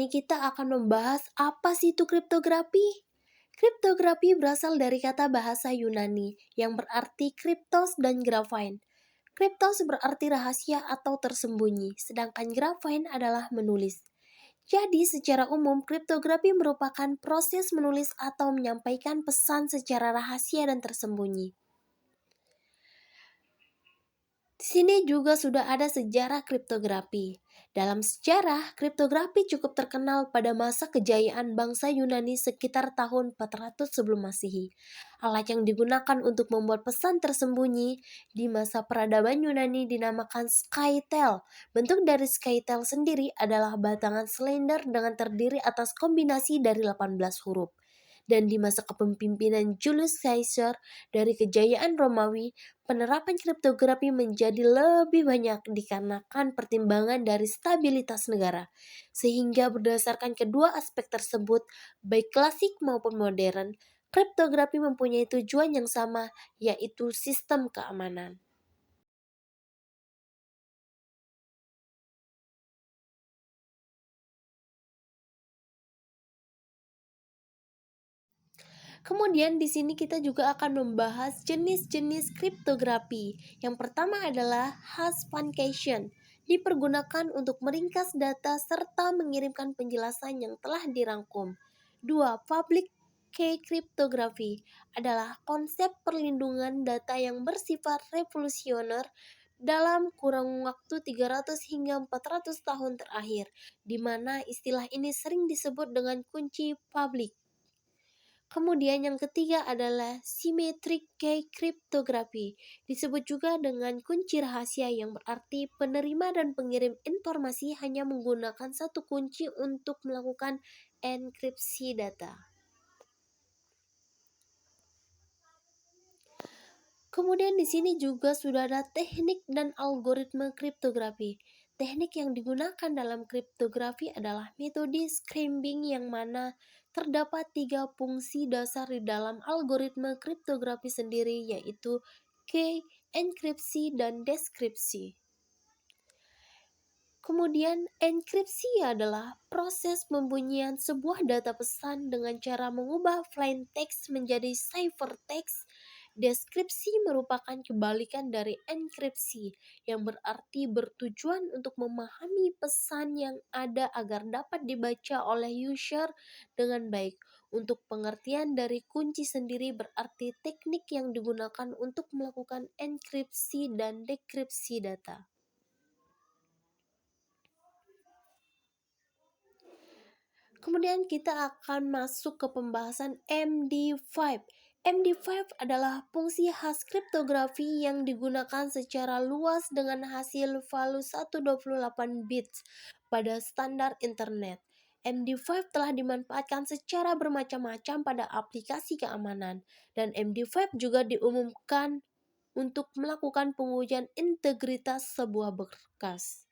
sini kita akan membahas apa sih itu kriptografi. Kriptografi berasal dari kata bahasa Yunani yang berarti kriptos dan graphein. Kriptos berarti rahasia atau tersembunyi, sedangkan graphein adalah menulis. Jadi secara umum kriptografi merupakan proses menulis atau menyampaikan pesan secara rahasia dan tersembunyi. Di sini juga sudah ada sejarah kriptografi. Dalam sejarah, kriptografi cukup terkenal pada masa kejayaan bangsa Yunani sekitar tahun 400 sebelum Masehi. Alat yang digunakan untuk membuat pesan tersembunyi di masa peradaban Yunani dinamakan skytel. Bentuk dari skytel sendiri adalah batangan silinder dengan terdiri atas kombinasi dari 18 huruf. Dan di masa kepemimpinan Julius Caesar dari kejayaan Romawi, penerapan kriptografi menjadi lebih banyak dikarenakan pertimbangan dari stabilitas negara. Sehingga berdasarkan kedua aspek tersebut, baik klasik maupun modern, kriptografi mempunyai tujuan yang sama, yaitu sistem keamanan. Kemudian di sini kita juga akan membahas jenis-jenis kriptografi. Yang pertama adalah hashification, dipergunakan untuk meringkas data serta mengirimkan penjelasan yang telah dirangkum. 2. Public key cryptography adalah konsep perlindungan data yang bersifat revolusioner dalam kurang waktu 300 hingga 400 tahun terakhir, di mana istilah ini sering disebut dengan kunci publik. Kemudian yang ketiga adalah symmetric key cryptography, disebut juga dengan kunci rahasia yang berarti penerima dan pengirim informasi hanya menggunakan satu kunci untuk melakukan enkripsi data. Kemudian di sini juga sudah ada teknik dan algoritma kriptografi. Teknik yang digunakan dalam kriptografi adalah metode scrimping yang mana terdapat 3 fungsi dasar di dalam algoritma kriptografi sendiri, yaitu key, enkripsi, dan deskripsi. Kemudian enkripsi adalah proses pembunyian sebuah data pesan dengan cara mengubah plain text menjadi ciphertext. Deskripsi merupakan kebalikan dari enkripsi, yang berarti bertujuan untuk memahami pesan yang ada agar dapat dibaca oleh user dengan baik. Untuk pengertian dari kunci sendiri berarti teknik yang digunakan untuk melakukan enkripsi dan dekripsi data. Kemudian kita akan masuk ke pembahasan MD5. MD5 adalah fungsi khas kriptografi yang digunakan secara luas dengan hasil value 128 bits pada standar internet. MD5 telah dimanfaatkan secara bermacam-macam pada aplikasi keamanan, dan MD5 juga diumumkan untuk melakukan pengujian integritas sebuah berkas.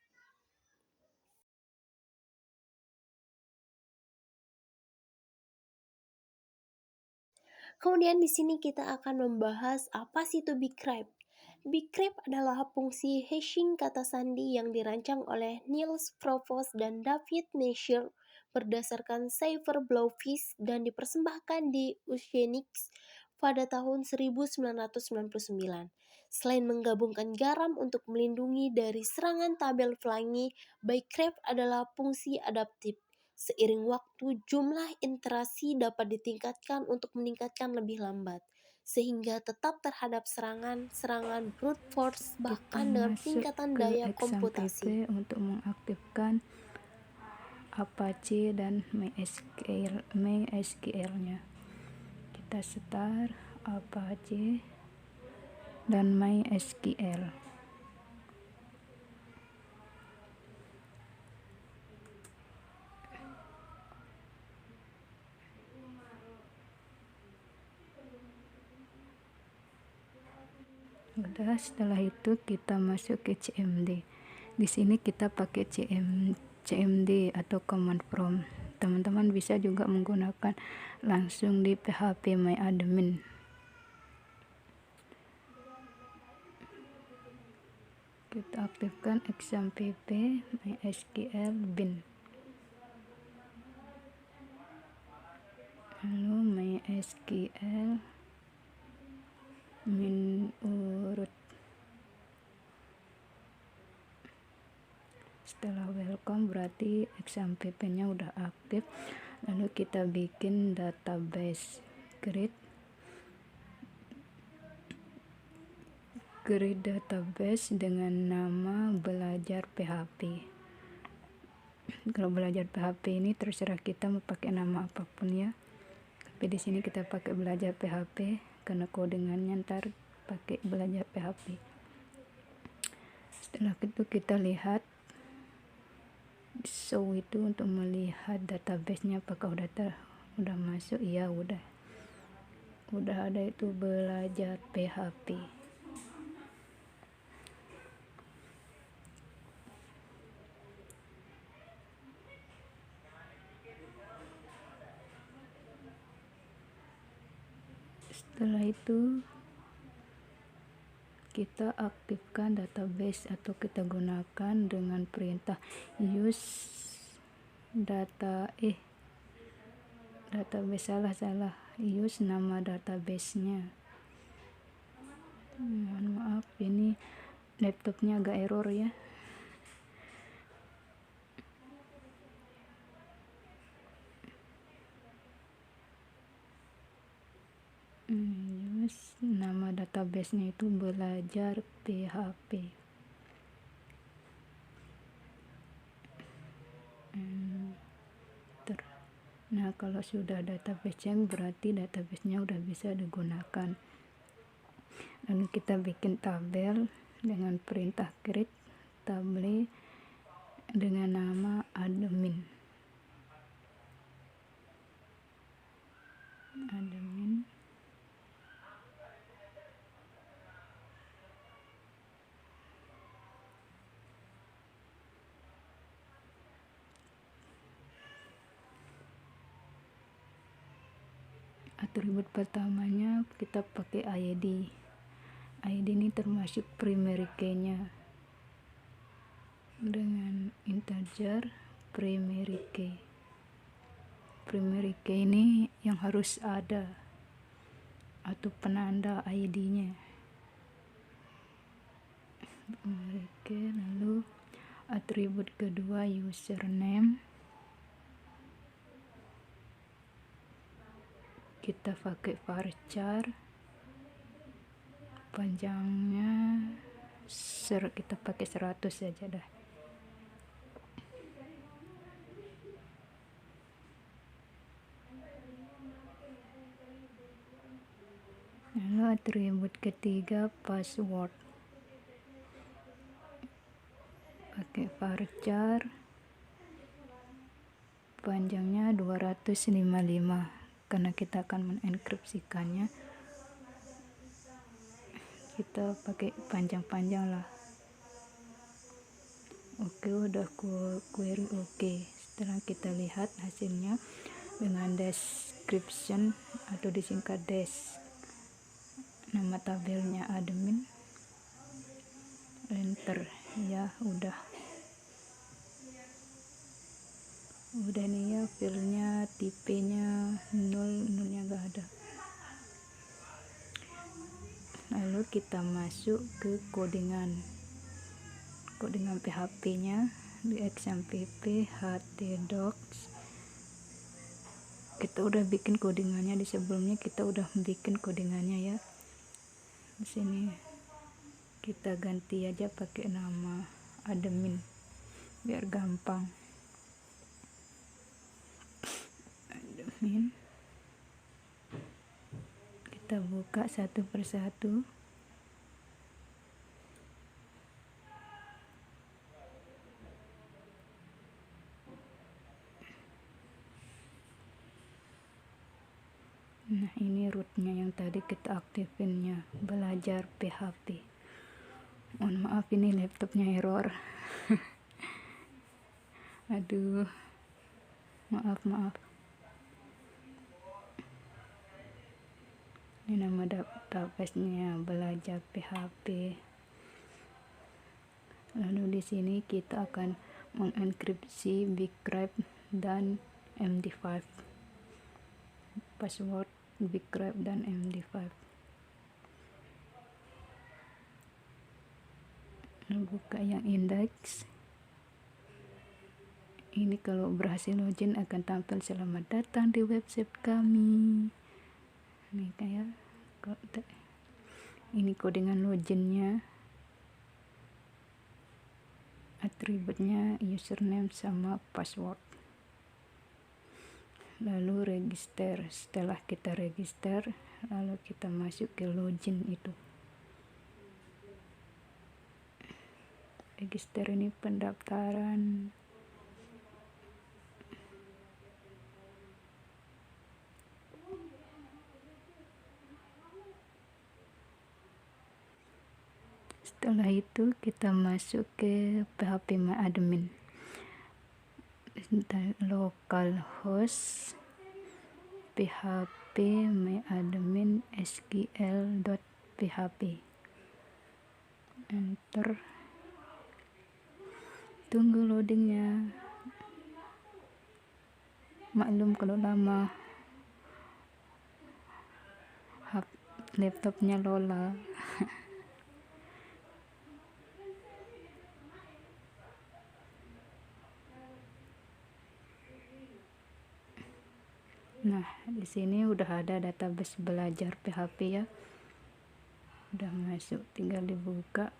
Kemudian di sini kita akan membahas apa sih itu Bcrypt. Bcrypt adalah fungsi hashing kata sandi yang dirancang oleh Niels Provos dan David Masher berdasarkan cipher Blowfish dan dipersembahkan di Unix pada tahun 1999. Selain menggabungkan garam untuk melindungi dari serangan tabel pelangi, Bcrypt adalah fungsi adaptif. Seiring waktu, jumlah interaksi dapat ditingkatkan untuk meningkatkan lebih lambat, sehingga tetap terhadap serangan brute force bahkan dengan peningkatan daya komputasi. Untuk mengaktifkan Apache dan MySQL-nya. Kita start Apache dan MySQL. Udah, setelah itu kita masuk ke CMD. Di sini kita pakai CMD atau command prompt. Teman-teman bisa juga menggunakan langsung di PHP MyAdmin. Kita aktifkan XAMPP MySQL bin. lalu MySQL urut. Setelah welcome berarti XAMPP nya udah aktif. Lalu kita bikin database, create database dengan nama belajar PHP. Kalau belajar PHP ini terserah kita mau pakai nama apapun ya, tapi di sini kita pakai belajar PHP karena codingannya ntar pakai belajar PHP. Setelah itu kita lihat show itu untuk melihat database-nya apakah udah masuk. Iya, udah ada itu belajar PHP. Setelah itu kita aktifkan database atau kita gunakan dengan perintah use database salah use nama database-nya. Mohon maaf, ini laptopnya agak error ya. Nama database-nya itu belajar PHP. Nah, kalau sudah database check berarti database-nya udah bisa digunakan. Lalu kita bikin tabel dengan perintah create table dengan nama admin. Atribut pertamanya kita pakai ID. ID ini termasuk primary key-nya dengan integer primary key. Primary key ini yang harus ada atau penanda ID-nya. Primary key. Lalu atribut kedua username, kita pakai varchar, panjangnya kita pakai 100 saja dah. Lalu atribut ketiga password, pakai varchar, panjangnya 255 karena kita akan mengenkripsikannya, kita pakai panjang-panjang lah. Oke, udah query oke. Setelah kita lihat hasilnya dengan description atau disingkat des, nama tabelnya admin, enter. Ya udah nih ya, filenya tipenya 0nya gak ada. Lalu kita masuk ke codingan PHP-nya di XAMPP htdocs. Kita udah bikin codingannya di sebelumnya, kita udah bikin codingannya ya. Di sini kita ganti aja pakai nama admin biar gampang. Admin. Kita buka satu persatu. Nah, ini rootnya yang tadi kita aktifinnya, belajar PHP. Mohon maaf, ini laptopnya error. Aduh, maaf. Ini nama database-nya belajar PHP. Lalu di sini kita akan mengenkripsi Bcrypt dan MD5 password, bgrep, dan MD5. Buka yang index. Ini kalau berhasil login akan tampil selamat datang di website kami. Ini kayak ini codingan loginnya, atributnya username sama password. Lalu register. Setelah kita register, lalu kita masuk ke login itu. Register ini pendaftaran. Setelah itu kita masuk ke PHP My Admin. Localhost PHP My Admin SQL.php. Enter. Tunggu loadingnya. Maklum kalau lama laptopnya Lola. Nah, di sini udah ada database belajar PHP ya. Udah masuk, tinggal dibuka.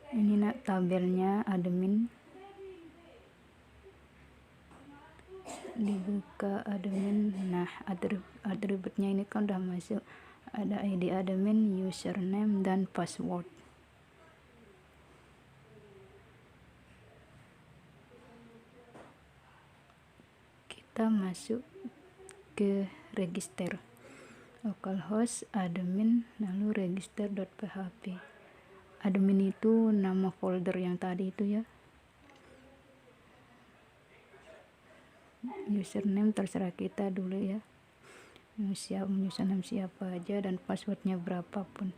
Ini nak tabelnya admin. Dibuka admin. Nah, atributnya ini kan udah masuk. Ada ID admin, username, dan password. Kita masuk ke register. Localhost admin, lalu register.php. Admin itu nama folder yang tadi itu ya. Username terserah kita dulu ya. Username siapa aja dan passwordnya berapapun.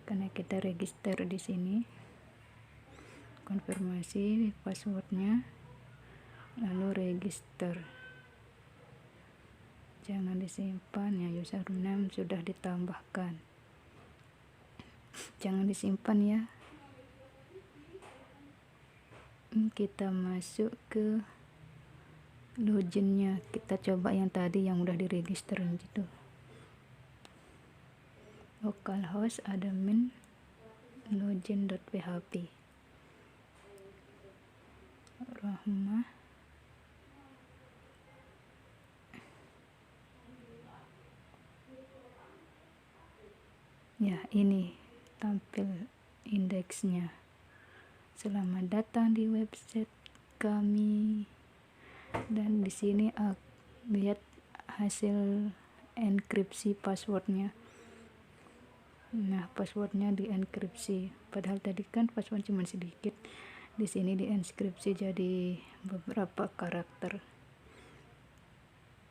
Karena kita register di sini. Konfirmasi passwordnya, lalu register. Jangan disimpan ya, username sudah ditambahkan. Jangan disimpan ya. Kita masuk ke loginnya. Kita coba yang tadi yang udah diregister gitu. Localhost admin login.php. Rahmah. Ya, ini tampil indeksnya. Selamat datang di website kami. Dan di sini lihat hasil enkripsi passwordnya. Nah, passwordnya dienkripsi. Padahal tadi kan password cuma sedikit. Di sini dienkripsi jadi beberapa karakter.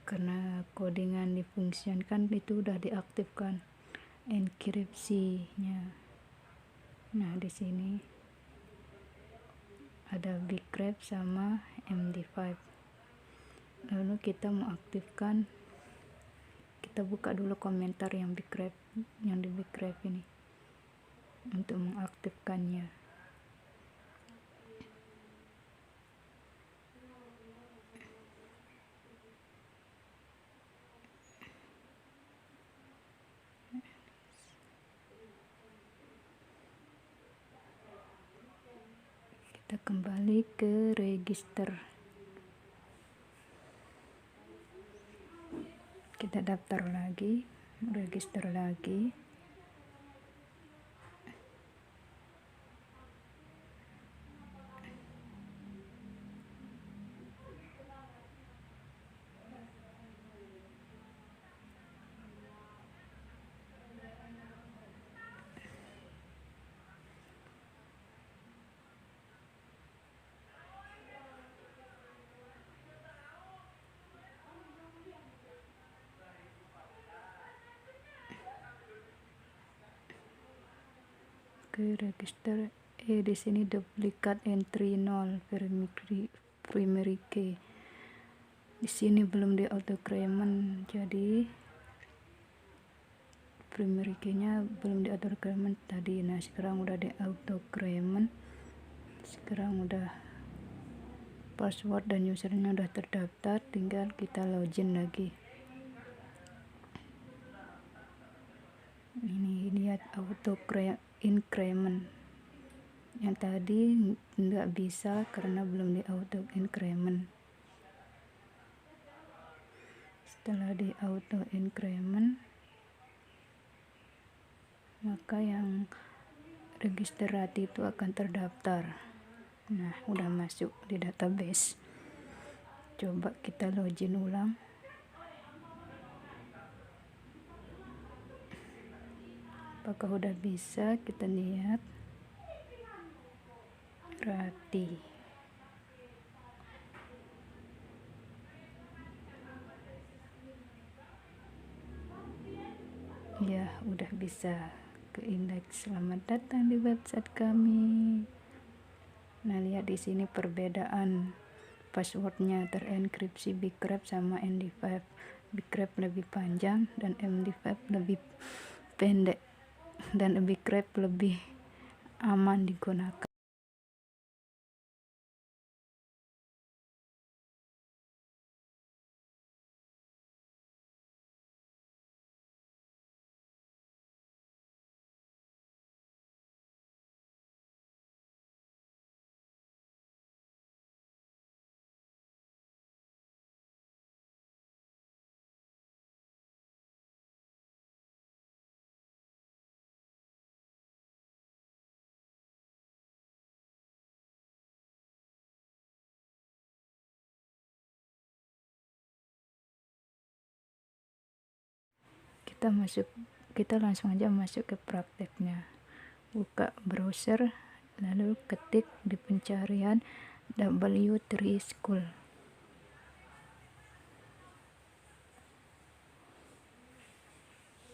Karena codingan difungsikan itu udah diaktifkan enkripsinya. Nah, di sini ada bgrep sama MD5. Lalu kita mau aktifkan, kita buka dulu komentar yang di bgrep ini untuk mengaktifkannya. Kita kembali ke register. Kita daftar lagi, register lagi. Ke register Oke, di sini duplicate entry 0 primary key. Di sini belum di autocrement, jadi primary key-nya belum di autocrement tadi. Nah, sekarang udah di autocrement. Sekarang udah password dan usernya udah terdaftar, tinggal kita login lagi. Ini lihat auto increment. Yang tadi nggak bisa karena belum di auto increment. Setelah di auto increment, maka yang registrasi itu akan terdaftar. Nah, udah masuk di database. Coba kita login ulang. Apakah udah bisa? Kita lihat. Rati. Ya, udah bisa ke indeks. Selamat datang di website kami. Nah, lihat di sini perbedaan passwordnya terenkripsi Bcrypt sama MD5. Bcrypt lebih panjang dan MD5 lebih pendek, dan Bcrypt lebih aman digunakan. Kita langsung aja masuk ke prakteknya. Buka browser, lalu ketik di pencarian W3 School.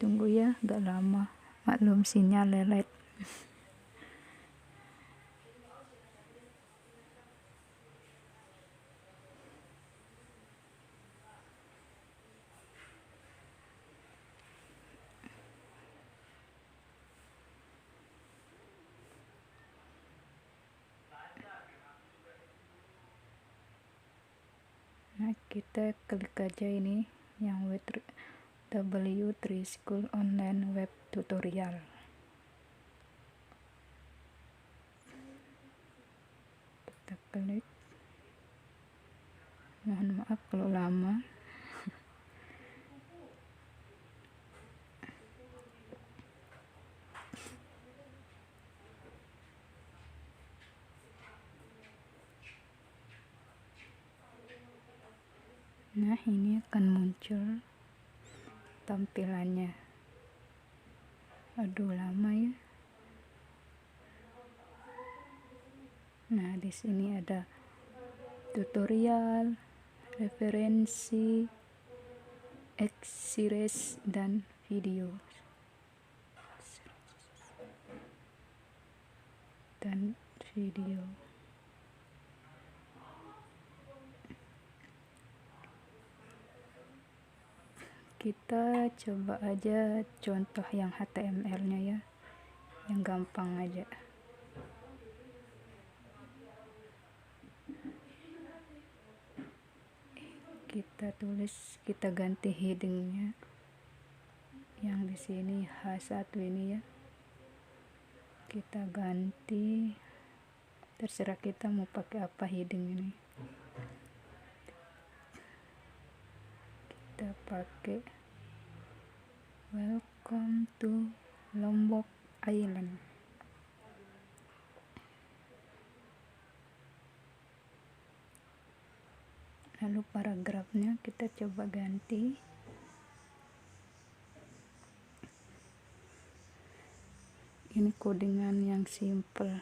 Tunggu ya, gak lama, maklum sinyal lelet. Nah, kita klik aja ini yang W3 School Online Web Tutorial. Kita klik. Mohon maaf kalau lama. Nah, ini akan muncul tampilannya. Aduh, lama ya. Nah, di sini ada tutorial, referensi, series, dan video. Kita coba aja contoh yang HTML-nya ya, yang gampang aja. Kita ganti headingnya yang di sini H1 ini ya. Kita ganti, terserah kita mau pakai apa heading ini. Kita pakai Welcome to Lombok Island. Lalu paragrafnya kita coba ganti. Ini codingan yang simple.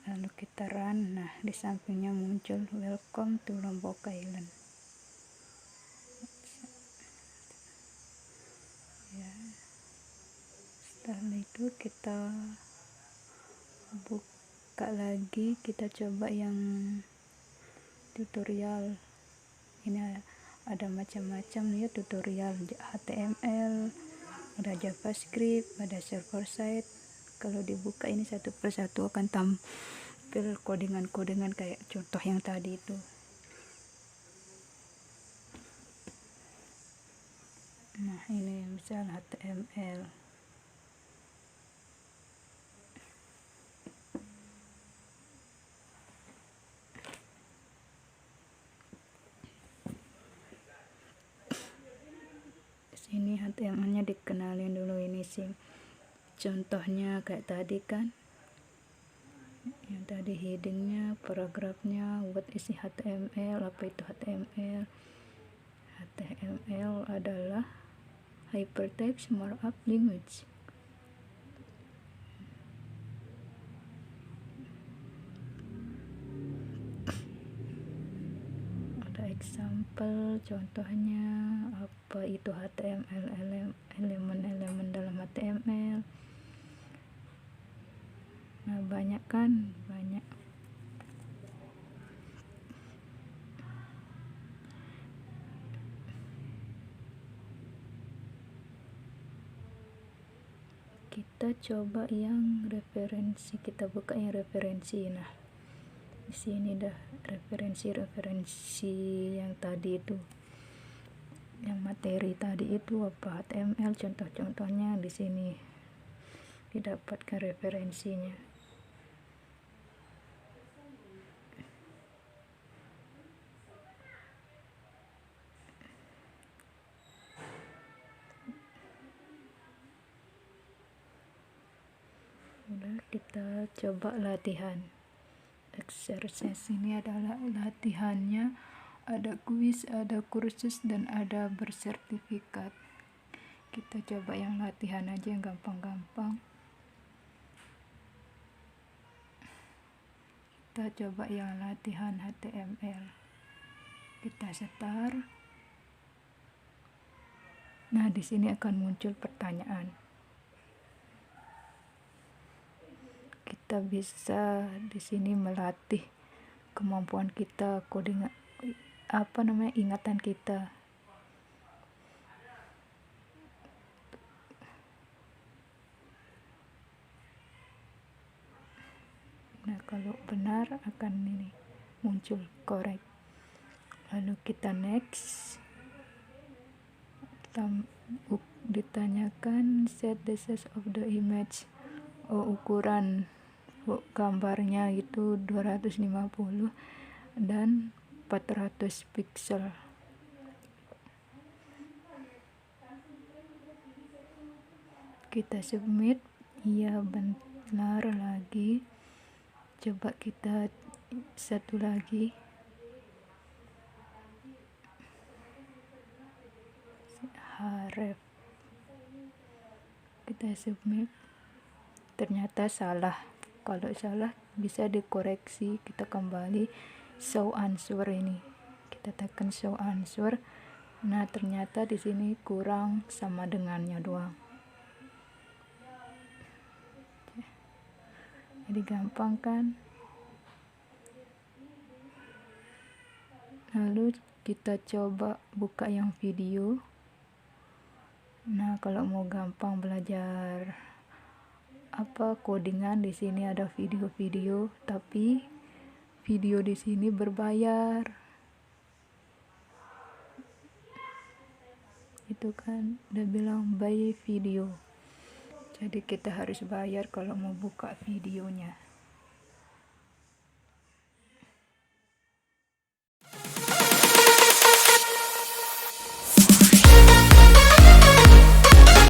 Lalu kita run. Nah, di sampingnya muncul Welcome to Lombok Island. Ya. kita buka lagi, kita coba yang tutorial. Ini ada macam-macam ya tutorial, HTML, ada JavaScript, ada server side. Kalau dibuka ini satu persatu akan tampil codingan-codingan kayak contoh yang tadi itu. Nah, ini misal HTML. Sini HTML-nya dikenalin dulu, ini sih contohnya kayak tadi kan. Yang tadi headingnya, paragrafnya, what is HTML, apa itu HTML. HTML adalah Hypertext Markup Language. Ada example, contohnya apa itu HTML, elemen-elemen dalam HTML. Nah, banyak kan, banyak. Kita coba yang referensi, kita buka yang referensi. Nah, di sini dah referensi yang tadi itu, yang materi tadi itu apa, HTML, contoh-contohnya di sini didapatkan referensinya. Udah, kita coba latihan. Exercise ini adalah latihannya, ada kuis, ada kursus, dan ada bersertifikat. Kita coba yang latihan aja, yang gampang-gampang. Kita coba yang latihan HTML. Kita start. Nah, di sini akan muncul pertanyaan. Kita bisa di sini melatih kemampuan kita, coding ingatan kita. Nah, kalau benar akan ini muncul correct. Lalu kita next. Ditanyakan set the size of the image. Ukuran gambarnya itu 250 dan 400 pixel. Kita submit. Iya, benar lagi. Coba kita satu lagi. Haref. Kita submit. Ternyata salah. Kalau salah bisa dikoreksi, kita kembali show answer ini. Kita tekan show answer. Nah, ternyata di sini kurang sama dengannya doang. Jadi gampang kan? Lalu kita coba buka yang video. Nah, kalau mau gampang belajar codingan, di sini ada video-video, tapi video di sini berbayar. Itu kan udah bilang buy video. Jadi kita harus bayar kalau mau buka videonya.